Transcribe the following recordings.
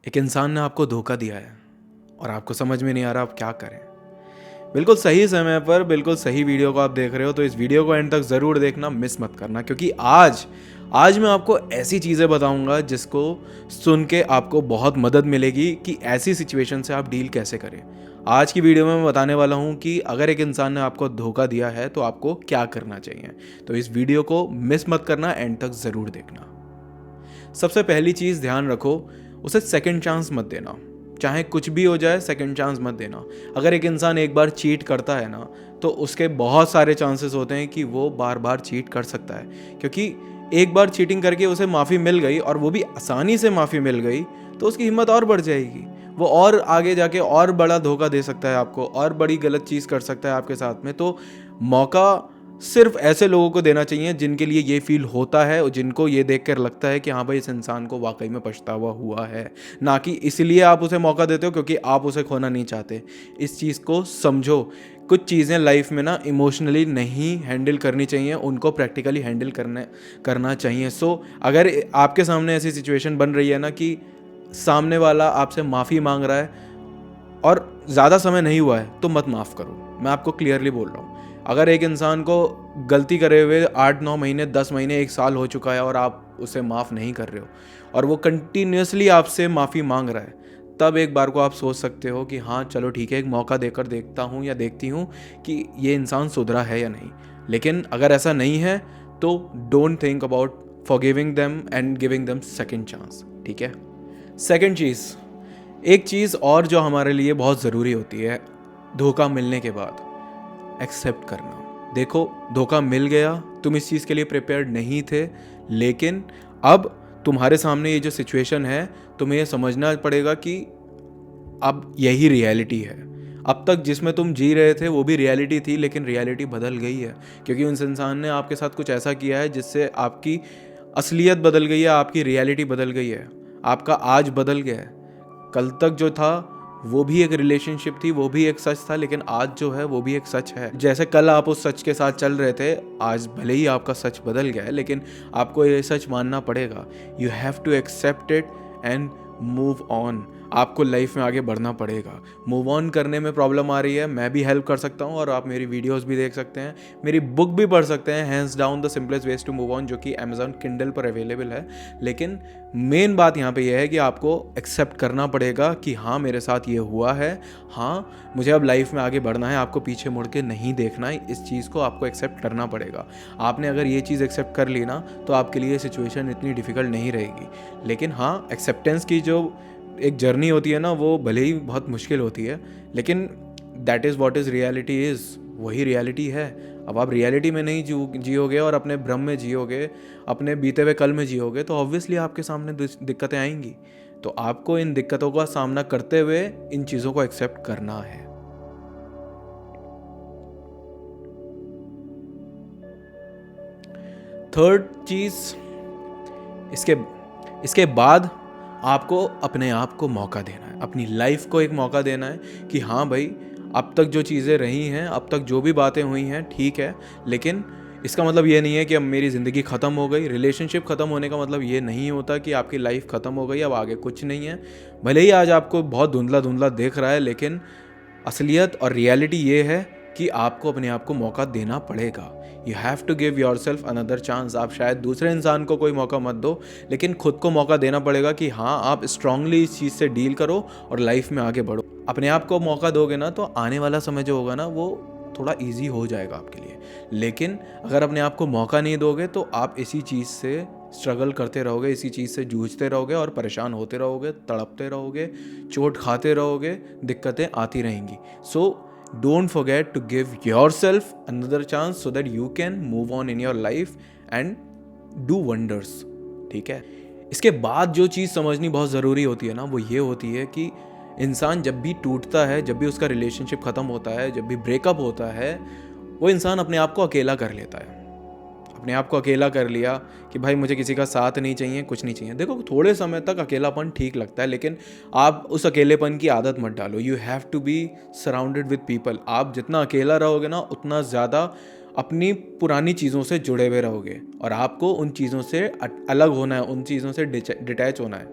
एक इंसान ने आपको धोखा दिया है और आपको समझ में नहीं आ रहा आप क्या करें। बिल्कुल सही समय पर बिल्कुल सही वीडियो को आप देख रहे हो, तो इस वीडियो को एंड तक ज़रूर देखना, मिस मत करना, क्योंकि आज आज मैं आपको ऐसी चीज़ें बताऊंगा जिसको सुन के आपको बहुत मदद मिलेगी कि ऐसी सिचुएशन से आप डील कैसे करें। आज की वीडियो में मैं बताने वाला हूं कि अगर एक इंसान ने आपको धोखा दिया है तो आपको क्या करना चाहिए। तो इस वीडियो को मिस मत करना, एंड तक ज़रूर देखना। सबसे पहली चीज़ ध्यान रखो, उसे सेकंड चांस मत देना। चाहे कुछ भी हो जाए, सेकंड चांस मत देना। अगर एक इंसान एक बार चीट करता है ना, तो उसके बहुत सारे चांसेस होते हैं कि वो बार बार चीट कर सकता है, क्योंकि एक बार चीटिंग करके उसे माफ़ी मिल गई और वो भी आसानी से माफ़ी मिल गई, तो उसकी हिम्मत और बढ़ जाएगी। वो और आगे जाके और बड़ा धोखा दे सकता है आपको, और बड़ी गलत चीज़ कर सकता है आपके साथ में। तो मौका सिर्फ ऐसे लोगों को देना चाहिए जिनके लिए ये फील होता है और जिनको ये देख कर लगता है कि हाँ भाई, इस इंसान को वाकई में पछतावा हुआ है। ना कि इसलिए आप उसे मौका देते हो क्योंकि आप उसे खोना नहीं चाहते। इस चीज़ को समझो। कुछ चीज़ें लाइफ में ना इमोशनली नहीं हैंडल करनी चाहिए, उनको प्रैक्टिकली हैंडल करना चाहिए। सो अगर आपके सामने ऐसी सिचुएशन बन रही है ना कि सामने वाला आपसे माफ़ी मांग रहा है और ज़्यादा समय नहीं हुआ है, तो मत माफ़ करो। मैं आपको क्लियरली बोल रहा हूँ। अगर एक इंसान को गलती करे हुए 8-9 महीने, 10 महीने, 1 साल हो चुका है और आप उसे माफ़ नहीं कर रहे हो और वो कंटिन्यूसली आपसे माफ़ी मांग रहा है, तब एक बार को आप सोच सकते हो कि हाँ चलो ठीक है, एक मौका देकर देखता हूँ या देखती हूँ कि ये इंसान सुधरा है या नहीं। लेकिन अगर ऐसा नहीं है तो don't think about forgiving them and giving them second chance. ठीक है। सेकेंड चीज़, एक चीज़ और जो हमारे लिए बहुत ज़रूरी होती है धोखा मिलने के बाद, एक्सेप्ट करना। देखो, धोखा मिल गया, तुम इस चीज़ के लिए प्रिपेयर्ड नहीं थे, लेकिन अब तुम्हारे सामने ये जो सिचुएशन है, तुम्हें ये समझना पड़ेगा कि अब यही रियलिटी है। अब तक जिसमें तुम जी रहे थे वो भी रियलिटी थी, लेकिन रियलिटी बदल गई है, क्योंकि उस इंसान ने आपके साथ कुछ ऐसा किया है जिससे आपकी असलियत बदल गई है, आपकी रियलिटी बदल गई है, आपका आज बदल गया है। कल तक जो था वो भी एक रिलेशनशिप थी, वो भी एक सच था, लेकिन आज जो है वो भी एक सच है। जैसे कल आप उस सच के साथ चल रहे थे, आज भले ही आपका सच बदल गया है, लेकिन आपको ये सच मानना पड़ेगा। You have to accept it and move on. आपको लाइफ में आगे बढ़ना पड़ेगा। मूव ऑन करने में प्रॉब्लम आ रही है, मैं भी हेल्प कर सकता हूँ, और आप मेरी वीडियोस भी देख सकते हैं, मेरी बुक भी पढ़ सकते हैं, hands down the simplest ways to move on, जो कि अमेजॉन किंडल पर अवेलेबल है। लेकिन मेन बात यहाँ पे यह है कि आपको एक्सेप्ट करना पड़ेगा कि हाँ मेरे साथ ये हुआ है, हाँ मुझे अब लाइफ में आगे बढ़ना है, आपको पीछे मुड़ के नहीं देखना है। इस चीज़ को आपको एक्सेप्ट करना पड़ेगा। आपने अगर ये चीज़ एक्सेप्ट कर ली ना, तो आपके लिए सिचुएशन इतनी डिफ़िकल्ट नहीं रहेगी। लेकिन हाँ, एक्सेप्टेंस की जो एक जर्नी होती है ना, वो भले ही बहुत मुश्किल होती है, लेकिन that is what is reality is, वही रियलिटी है। अब आप रियलिटी में नहीं जियोगे और अपने भ्रम में जियोगे, अपने बीते हुए कल में जियोगे, तो ऑब्वियसली आपके सामने दिक्कतें आएंगी। तो आपको इन दिक्कतों का सामना करते हुए इन चीज़ों को एक्सेप्ट करना है। थर्ड चीज़, इसके इसके बाद आपको अपने आप को मौका देना है, अपनी लाइफ को एक मौका देना है कि हाँ भाई, अब तक जो चीज़ें रही हैं, अब तक जो भी बातें हुई हैं, ठीक है, लेकिन इसका मतलब ये नहीं है कि अब मेरी ज़िंदगी ख़त्म हो गई। रिलेशनशिप ख़त्म होने का मतलब ये नहीं होता कि आपकी लाइफ ख़त्म हो गई, अब आगे कुछ नहीं है। भले ही आज आपको बहुत धुंधला धुंधला देख रहा है, लेकिन असलियत और रियलिटी ये है कि आपको अपने आप को मौका देना पड़ेगा। You have to give yourself another chance. आप शायद दूसरे इंसान को कोई मौका मत दो, लेकिन खुद को मौका देना पड़ेगा कि हाँ, आप स्ट्रांगली इस चीज़ से डील करो और लाइफ में आगे बढ़ो। अपने आप को मौका दोगे ना, तो आने वाला समय जो होगा ना, वो थोड़ा ईजी हो जाएगा आपके लिए। लेकिन अगर अपने आप को मौका नहीं दोगे, तो आप इसी चीज़ से स्ट्रगल करते रहोगे, इसी चीज़ से जूझते रहोगे और परेशान होते रहोगे, तड़पते रहोगे, चोट खाते रहोगे, दिक्कतें आती रहेंगी। सो don't forget to give yourself another chance so that you can move on in your life and do wonders। ठीक है। इसके बाद जो चीज़ समझनी बहुत ज़रूरी होती है ना, वो ये होती है कि इंसान जब भी टूटता है, जब भी उसका रिलेशनशिप ख़त्म होता है, जब भी ब्रेकअप होता है, वो इंसान अपने आप को अकेला कर लेता है। अपने आप को अकेला कर लिया कि भाई मुझे किसी का साथ नहीं चाहिए, कुछ नहीं चाहिए। देखो, थोड़े समय तक अकेलापन ठीक लगता है, लेकिन आप उस अकेलेपन की आदत मत डालो। You have to be surrounded with people. आप जितना अकेला रहोगे ना, उतना ज़्यादा अपनी पुरानी चीज़ों से जुड़े हुए रहोगे, और आपको उन चीज़ों से अलग होना है, उन चीज़ों से डिटैच होना है।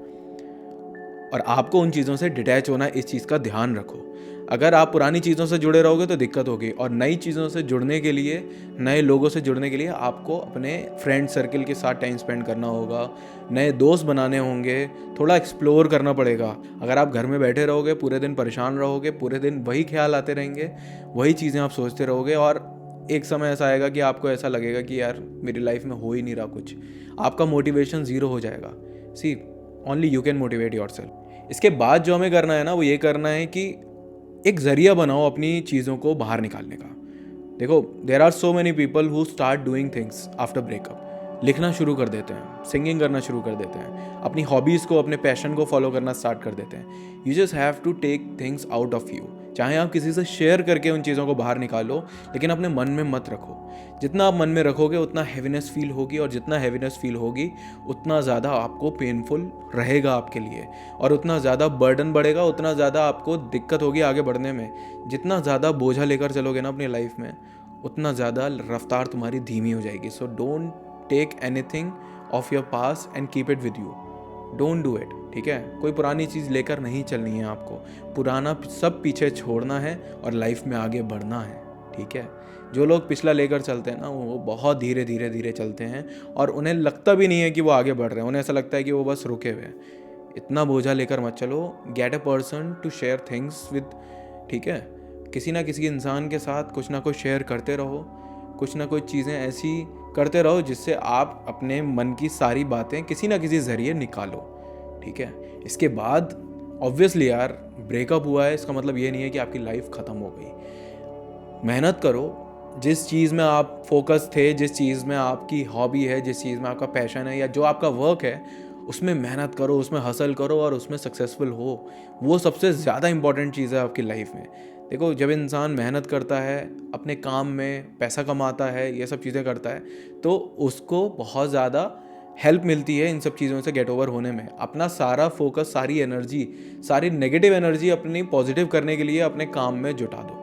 और आपको उन चीज़ों से डिटैच होना, इस चीज़ का ध्यान रखो। अगर आप पुरानी चीज़ों से जुड़े रहोगे तो दिक्कत होगी, और नई चीज़ों से जुड़ने के लिए, नए लोगों से जुड़ने के लिए आपको अपने फ्रेंड सर्किल के साथ टाइम स्पेंड करना होगा, नए दोस्त बनाने होंगे, थोड़ा एक्सप्लोर करना पड़ेगा। अगर आप घर में बैठे रहोगे, पूरे दिन परेशान रहोगे, पूरे दिन वही ख्याल आते रहेंगे, वही चीज़ें आप सोचते रहोगे, और एक समय ऐसा आएगा कि आपको ऐसा लगेगा कि यार मेरी लाइफ में हो ही नहीं रहा कुछ, आपका मोटिवेशन ज़ीरो हो जाएगा। See, only you can motivate yourself. इसके बाद जो हमें करना है ना, वो ये करना है कि एक ज़रिया बनाओ अपनी चीज़ों को बाहर निकालने का। देखो, there are so many people who start doing things after breakup. लिखना शुरू कर देते हैं, सिंगिंग करना शुरू कर देते हैं, अपनी हॉबीज़ को, अपने पैशन को फॉलो करना स्टार्ट कर देते हैं। You just have to take things out of you. चाहे आप किसी से शेयर करके उन चीज़ों को बाहर निकालो, लेकिन अपने मन में मत रखो। जितना आप मन में रखोगे उतना हैवीनेस फील होगी, और जितना हैवीनेस फील होगी उतना ज़्यादा आपको पेनफुल रहेगा आपके लिए, और उतना ज़्यादा बर्डन बढ़ेगा, उतना ज़्यादा आपको दिक्कत होगी आगे बढ़ने में। जितना ज़्यादा बोझा लेकर चलोगे ना अपनी लाइफ में, उतना ज़्यादा रफ्तार तुम्हारी धीमी हो जाएगी। So don't take anything of your past and keep it with you. Don't do it, ठीक है। कोई पुरानी चीज़ लेकर नहीं चलनी है आपको, पुराना सब पीछे छोड़ना है और लाइफ में आगे बढ़ना है, ठीक है। जो लोग पिछला लेकर चलते हैं ना, वो बहुत धीरे धीरे धीरे चलते हैं, और उन्हें लगता भी नहीं है कि वो आगे बढ़ रहे हैं। उन्हें ऐसा लगता है कि वो बस रुके हुए हैं। इतना बोझा लेकर मत चलो। Get a person to share things with, ठीक है। किसी ना किसी इंसान के साथ कुछ ना कुछ शेयर करते रहो, कुछ ना कुछ चीज़ें ऐसी करते रहो जिससे आप अपने मन की सारी बातें किसी ना किसी ज़रिए निकालो, ठीक है। इसके बाद ऑब्वियसली यार, ब्रेकअप हुआ है इसका मतलब ये नहीं है कि आपकी लाइफ ख़त्म हो गई। मेहनत करो, जिस चीज़ में आप फोकस थे, जिस चीज़ में आपकी हॉबी है, जिस चीज़ में आपका पैशन है, या जो आपका वर्क है, उसमें मेहनत करो, उसमें हसल करो और उसमें सक्सेसफुल हो। वो सबसे ज़्यादा इंपॉर्टेंट चीज़ है आपकी लाइफ में। देखो, जब इंसान मेहनत करता है, अपने काम में पैसा कमाता है, ये सब चीज़ें करता है, तो उसको बहुत ज़्यादा हेल्प मिलती है इन सब चीज़ों से गेट ओवर होने में। अपना सारा फोकस, सारी एनर्जी, सारी नेगेटिव एनर्जी अपनी पॉजिटिव करने के लिए अपने काम में जुटा दो।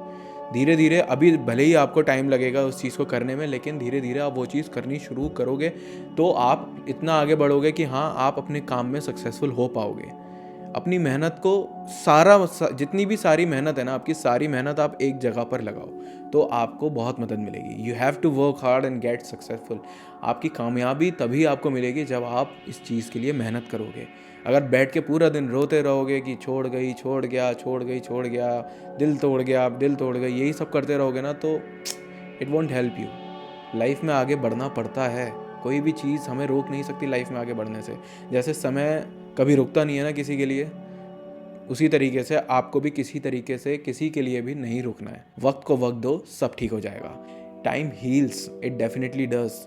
धीरे धीरे, अभी भले ही आपको टाइम लगेगा उस चीज़ को करने में, लेकिन धीरे धीरे आप वो चीज़ करनी शुरू करोगे तो आप इतना आगे बढ़ोगे कि हाँ, आप अपने काम में सक्सेसफुल हो पाओगे। अपनी मेहनत को जितनी भी सारी मेहनत है ना, आपकी सारी मेहनत आप एक जगह पर लगाओ तो आपको बहुत मदद मिलेगी। You have to work hard and get successful. आपकी कामयाबी तभी आपको मिलेगी जब आप इस चीज़ के लिए मेहनत करोगे। अगर बैठ के पूरा दिन रोते रहोगे कि छोड़ गई, छोड़ गया, छोड़ गई, छोड़ गया, दिल तोड़ गया, दिल तोड़ गई, यही सब करते रहोगे ना, तो it won't help you. Life में आगे बढ़ना पड़ता है, कोई भी चीज़ हमें रोक नहीं सकती लाइफ में आगे बढ़ने से। जैसे समय कभी रुकता नहीं है ना किसी के लिए, उसी तरीके से आपको भी किसी तरीके से किसी के लिए भी नहीं रुकना है। वक्त को वक्त दो, सब ठीक हो जाएगा। Time heals, it definitely does.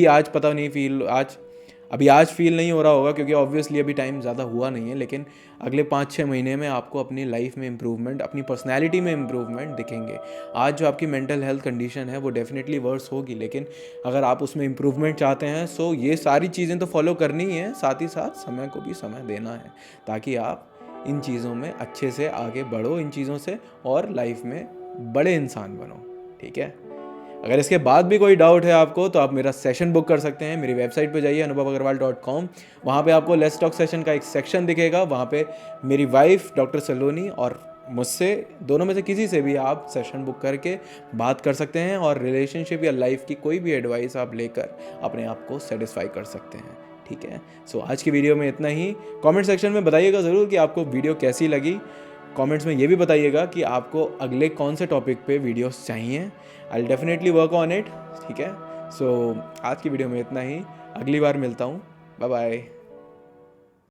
आज पता नहीं फील, आज फील नहीं हो रहा होगा क्योंकि ऑब्वियसली अभी टाइम ज़्यादा हुआ नहीं है, लेकिन अगले 5-6 महीने में आपको अपनी लाइफ में इम्प्रूवमेंट, अपनी पर्सनैलिटी में इम्प्रूवमेंट दिखेंगे। आज जो आपकी मेंटल हेल्थ कंडीशन है वो डेफिनेटली वर्स होगी, लेकिन अगर आप उसमें इम्प्रूवमेंट चाहते हैं, सो ये सारी चीज़ें तो फॉलो करनी ही है, साथ ही साथ समय को भी समय देना है, ताकि आप इन चीज़ों में अच्छे से आगे बढ़ो, इन चीज़ों से, और लाइफ में बड़े इंसान बनो, ठीक है। अगर इसके बाद भी कोई डाउट है आपको, तो आप मेरा सेशन बुक कर सकते हैं। मेरी वेबसाइट पे जाइए anubhavagarwal.com। वहाँ पे आपको लेट्स टॉक सेशन का एक सेक्शन दिखेगा। वहाँ पे मेरी वाइफ डॉक्टर सलोनी और मुझसे, दोनों में से किसी से भी आप सेशन बुक करके बात कर सकते हैं, और रिलेशनशिप या लाइफ की कोई भी एडवाइस आप लेकर अपने आप को सेटिस्फाई कर सकते हैं, ठीक है। सो आज की वीडियो में इतना ही। कमेंट सेक्शन में बताइएगा ज़रूर कि आपको वीडियो कैसी लगी। कमेंट्स में ये भी बताइएगा कि आपको अगले कौन से टॉपिक पे वीडियोस चाहिए। I will definitely work on it, ठीक है। सो आज की वीडियो में इतना ही, अगली बार मिलता हूँ। Bye bye.